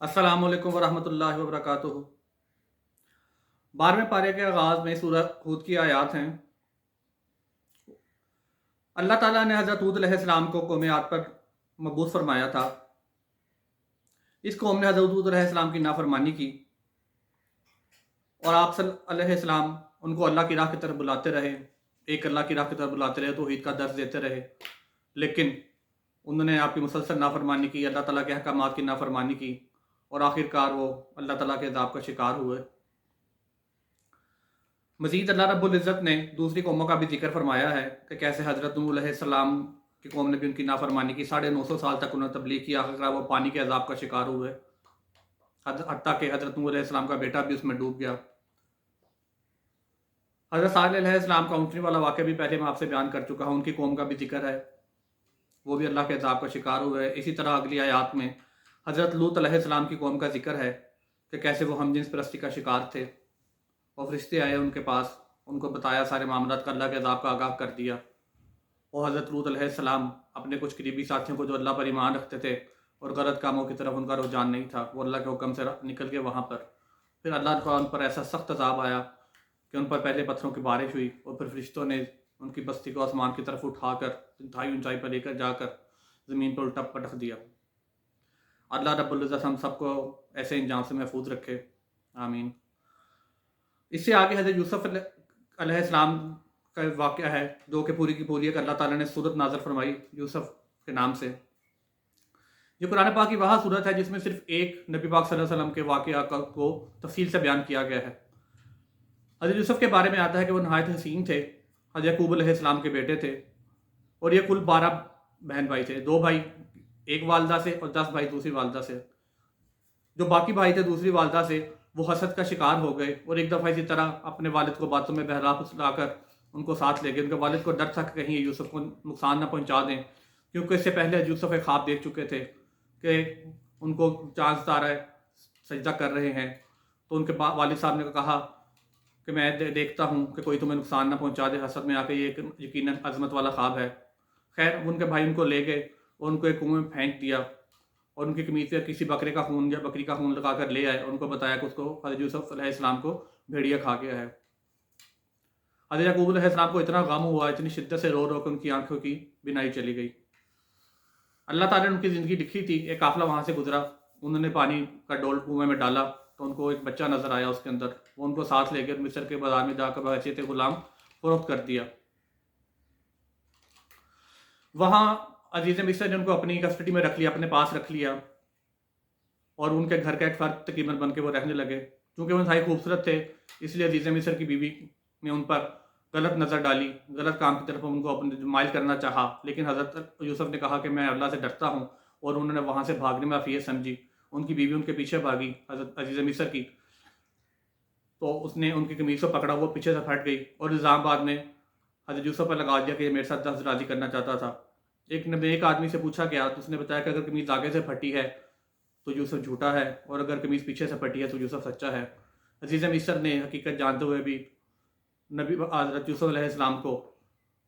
अस्सलाम वालेकुम वरहमतुल्लाहि वबरकातुहू। 12वें पारे के आगाज़ में सूरह हूद की आयत हैं। अल्लाह ताला ने हज़रत हूद अलैहिस्सलाम को कौम आद पर मबूस फरमाया था। इस कौम ने हज़रत हूद अलैहिस्सलाम की नाफरमानी की और आप अलैहिस्सलाम उनको अल्लाह की राह की तरफ बुलाते रहे, एक अल्लाह की राह की तरफ बुलाते रहे, तौहीद का दर्स देते रहे। लेकिन उन्होंने आपकी मुसलसल नाफरमानी की, अल्लाह ताला के अहकामात की नाफरमानी की और आखिरकार वो अल्लाह ताला के अज़ाब का शिकार हुए। मज़ीद अल्लाह रब्बुल इज़्ज़त ने दूसरी कौमों का भी ज़िक्र फरमाया है कि कैसे हज़रत नूह अलैहिस्सलाम की कौम ने भी उनकी नाफरमानी की। 950 साल तक उन्होंने तबलीग की, आखिरकार वो पानी के अज़ाब का शिकार हुए। हत्ता कि हज़रत नूह अलैहिस्सलाम का बेटा भी उसमें डूब गया। हज़रत सालेह अलैहिस्सलाम का ऊँटनी वाला वाक़या भी पहले मैं आपसे बयान कर चुका हूँ, उनकी कौम का भी ज़िक्र है, वो भी अल्लाह के अज़ाब का शिकार हुए। इसी तरह अगली आयत में हज़रत लूत अलैहिस्सलाम की कौम का ज़िक्र है कि कैसे वो हमजिन्स परस्ती का शिकार थे और फरिश्ते आए उनके पास, उनको बताया सारे मामलात का, अल्लाह के अज़ाब का आगाह कर दिया। और हज़रत लूत अलैहिस्सलाम अपने कुछ करीबी साथियों को जो अल्लाह पर ईमान रखते थे और गलत कामों की तरफ उनका रुझान नहीं था, वो अल्लाह के हुक्म से निकल गए वहाँ पर। फिर अल्लाह का उन पर ऐसा सख्त अज़ाब आया कि उन पर पहले पत्थरों की बारिश हुई और फिर फरिश्तों ने उनकी बस्ती को आसमान की तरफ उठाकर इंतहाई ऊंचाई पर लेकर जाकर ज़मीन पर उल्टा पटक दिया। अल्लाह रब्बुल इज़्ज़त हम सबको ऐसे अंजाम से महफूज रखे, आमीन। इससे आगे हज़रत यूसुफ़ अलैहिस्सलाम का वाक़या है, जो कि पूरी की पूरी एक अल्लाह ताला ने सूरत नाज़िल फरमाई यूसुफ़ के नाम से। ये कुरान पाक की वह सूरत है जिसमें सिर्फ एक नबी पाक सल्लल्लाहु अलैहि वसल्लम के वाक़या को तफ़सील से बयान किया गया है। हज़रत यूसुफ़ के बारे में आता है कि वो नहायत हसीन थे, हज़रत याकूब अलैहिस्सलाम के बेटे थे और ये कुल 12 बहन भाई थे, 2 भाई एक वालदा से और 10 भाई दूसरी वालदा से। जो बाकी भाई थे दूसरी वालदा से, वो हसद का शिकार हो गए और एक दफ़ा इसी तरह अपने वालिद को बातों में बहला फुसलाकर उनको साथ ले गए। उनके वालिद को डर था कि कहीं यूसुफ़ को नुकसान ना पहुंचा दें, क्योंकि इससे पहले यूसुफ़ एक ख्वाब देख चुके थे कि उनको चाँद तारा सजदा कर रहे हैं। तो उनके वालिद साहब ने कहा कि मैं देखता हूँ कि कोई तुम्हें नुकसान ना पहुंचा दे हसद में आके, ये यकीनन अज़मत वाला ख्वाब है। खैर उनके भाई उनको ले गए और उनको एक कुएं में फेंक दिया और उनकी कमीज पे किसी बकरे का खून या बकरी का खून लगा कर ले आए और उनको बताया कि उसको हज़रत यूसुफ़ अलैहिस्सलाम को भेड़िया खा गया है। हज़रत याकूब अलैहिस्सलाम को इतना गम हुआ, इतनी शिद्दत से रो रो कर उनकी आंखों की बिनाई चली गई। अल्लाह ताला ने उनकी ज़िंदगी लिखी थी, एक काफ़िला वहाँ से गुजरा, उन्होंने पानी का डोल कुएं में डाला तो उनको एक बच्चा नज़र आया उसके अंदर, वो उनको साथ ले गए, मिस्र के बाज़ार में जाकर बहैसियत ग़ुलाम फ़रोख्त कर दिया। वहाँ अज़ीज़ मिस्र ने उनको अपनी कस्टडी में रख लिया, अपने पास रख लिया और उनके घर का एक फ़र्द तकरीबन बन के वो रहने लगे। चूँकि वो इंतहाई खूबसूरत थे, इसलिए अज़ीज़ मिस्र की बीवी ने उन पर गलत नज़र डाली, गलत काम की तरफ उनको अपने माइल करना चाहा। लेकिन हज़रत यूसुफ़ ने कहा कि मैं अल्लाह से डरता हूँ और उन्होंने वहाँ से भागने में अफ़ियत समझी। उनकी बीवी उनके पीछे भागी, हज़रत अज़ीज़ मिस्र की, तो उसने उनकी कमीज़ को पकड़ा, वो पीछे से फट गई और इल्ज़ाम बाद में हज़रत यूसुफ़ पर लगा दिया कि ये मेरे साथ दस्तराज़ी करना चाहता था। एक आदमी से पूछा गया तो उसने बताया कि अगर कमीज़ आगे से फटी है तो यूसुफ़ झूठा है और अगर कमीज़ पीछे से फटी है तो यूसुफ़ सच्चा है। अज़ीज़ मिस्र ने हकीकत जानते हुए भी नबी हज़रत यूसुफ़ अलैहिस्सलाम को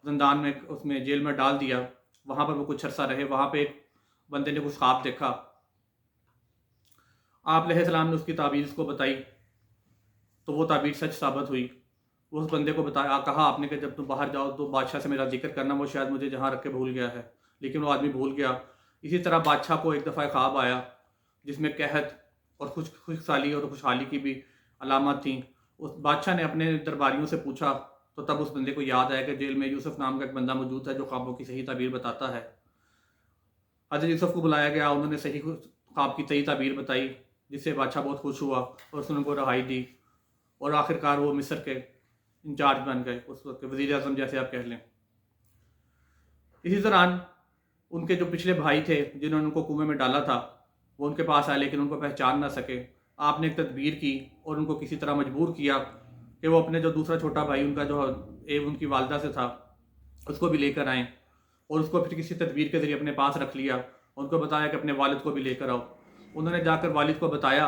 ज़ंदान में, उसमें जेल में डाल दिया। वहाँ पर वो कुछ अरसा रहे। वहाँ पे एक बंदे ने कुछ ख्वाब देखा, आप अलैहिस्सलाम ने उसकी ताबीर उसको बताई तो वो ताबीर सच साबित हुई। उस बंदे को बताया, कहा आपने कि जब तुम बाहर जाओ तो बादशाह से मेरा जिक्र करना, वो शायद मुझे जहाँ रख के भूल गया है। लेकिन वो आदमी भूल गया। इसी तरह बादशाह को एक दफ़ा ख्वाब आया जिसमें कहत और खुशहाली और खुशहाली की भी अलामत थी। उस बादशाह ने अपने दरबारियों से पूछा तो तब उस बंदे को याद आया कि जेल में यूसुफ़ नाम का एक बंदा मौजूद है जो ख्वाबों की सही ताबीर बताता है। हज़रत यूसुफ़ को बुलाया गया, उन्होंने सही ख्वाब की सही ताबीर बताई, जिससे बादशाह बहुत खुश हुआ और उसने उनको रहाई दी और आखिरकार वो मिस्र के इंचार्ज बन गए, उस वक्त के वज़ीर आज़म जैसे आप कह लें। इसी दौरान उनके जो पिछले भाई थे जिन्होंने उनको कुएं में डाला था, वो उनके पास आए लेकिन उनको पहचान ना सके। आपने एक तदबीर की और उनको किसी तरह मजबूर किया कि वो अपने जो दूसरा छोटा भाई उनका जो उनकी वालदा से था उसको भी लेकर आएँ और उसको फिर किसी तदबीर के ज़रिए अपने पास रख लिया। उनको बताया कि अपने वालिद को भी लेकर आओ। उन्होंने जाकर वालिद को बताया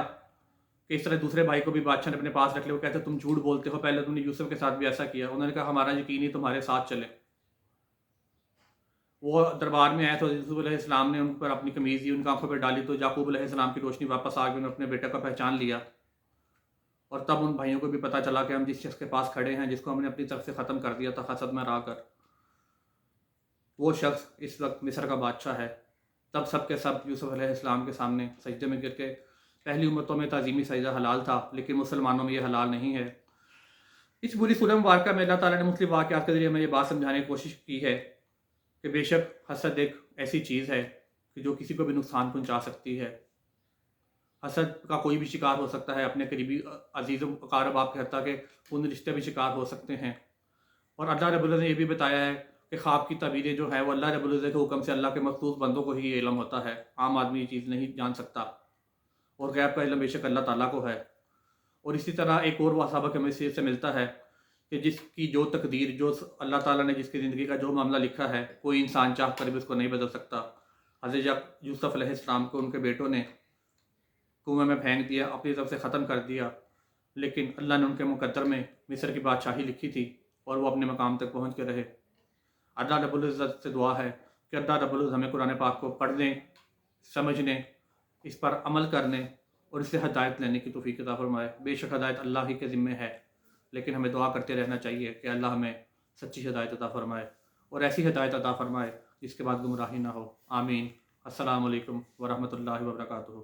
कि इस तरह दूसरे भाई को भी बादशाह ने अपने पास रख लिया। वो कहते तुम झूठ बोलते हो, पहले तुमने यूसुफ़ के साथ भी ऐसा किया। उन्होंने कहा हमारा यकीन ही तुम्हारे साथ चले। وہ دربار میں آئے تو یوسف علیہ السلام نے ان پر اپنی قمیض دی، ان کی آنکھوں پہ ڈالی تو یعقوب علیہ السلام کی روشنی واپس آ گئی، انہوں نے اپنے بیٹے کو پہچان لیا، اور تب ان بھائیوں کو بھی پتہ چلا کہ ہم جس شخص کے پاس کھڑے ہیں، جس کو ہم نے اپنی طرف سے ختم کر دیا تھا حسد میں رہ کر، وہ شخص اس وقت مصر کا بادشاہ ہے۔ تب سب کے سب یوسف علیہ السلام کے سامنے سجدے میں گر کے، پہلی امتوں میں تعظیمی سجدہ حلال تھا لیکن مسلمانوں میں یہ حلال نہیں ہے۔ اس بری سورہ مبارکہ میں اللہ تعالیٰ نے مختلف واقعات کے ذریعے ہمیں یہ بات سمجھانے کی کوشش کی ہے کہ بے شک حسد ایک ایسی چیز ہے کہ جو کسی کو بھی نقصان پہنچا سکتی ہے۔ حسد کا کوئی بھی شکار ہو سکتا ہے، اپنے قریبی عزیز و اقارب آپ کے حتیٰ کہ ان رشتے بھی شکار ہو سکتے ہیں۔ اور اللہ رب العزت نے یہ بھی بتایا ہے کہ خواب کی تعبیریں جو ہے وہ اللہ رب العزت کے حکم سے اللہ کے مخصوص بندوں کو ہی یہ علم ہوتا ہے، عام آدمی یہ چیز نہیں جان سکتا، اور غیب کا علم بے شک اللہ تعالیٰ کو ہے۔ اور اسی طرح ایک اور وہ سبق ہمیں سے ملتا ہے کہ جس کی جو تقدیر، جو اللہ تعالیٰ نے جس کی زندگی کا جو معاملہ لکھا ہے، کوئی انسان چاہ کر بھی اس کو نہیں بدل سکتا۔ حضرت یوسف علیہ السلام کو ان کے بیٹوں نے کنویں میں پھینک دیا، اپنی طرف سے ختم کر دیا، لیکن اللہ نے ان کے مقدر میں مصر کی بادشاہی لکھی تھی اور وہ اپنے مقام تک پہنچ کے رہے۔ اللہ رب العزت سے دعا ہے کہ اللہ رب العزت ہمیں قرآن پاک کو پڑھنے، سمجھنے، اس پر عمل کرنے اور اس سے ہدایت لینے کی توفیق عطا فرمائے۔ بے شک ہدایت اللہ ہی کے ذمے ہے، لیکن ہمیں دعا کرتے رہنا چاہیے کہ اللہ ہمیں سچی ہدایت عطا فرمائے اور ایسی ہدایت عطا فرمائے جس کے بعد گمراہی نہ ہو۔ آمین۔ السلام علیکم ورحمۃ اللہ وبرکاتہ۔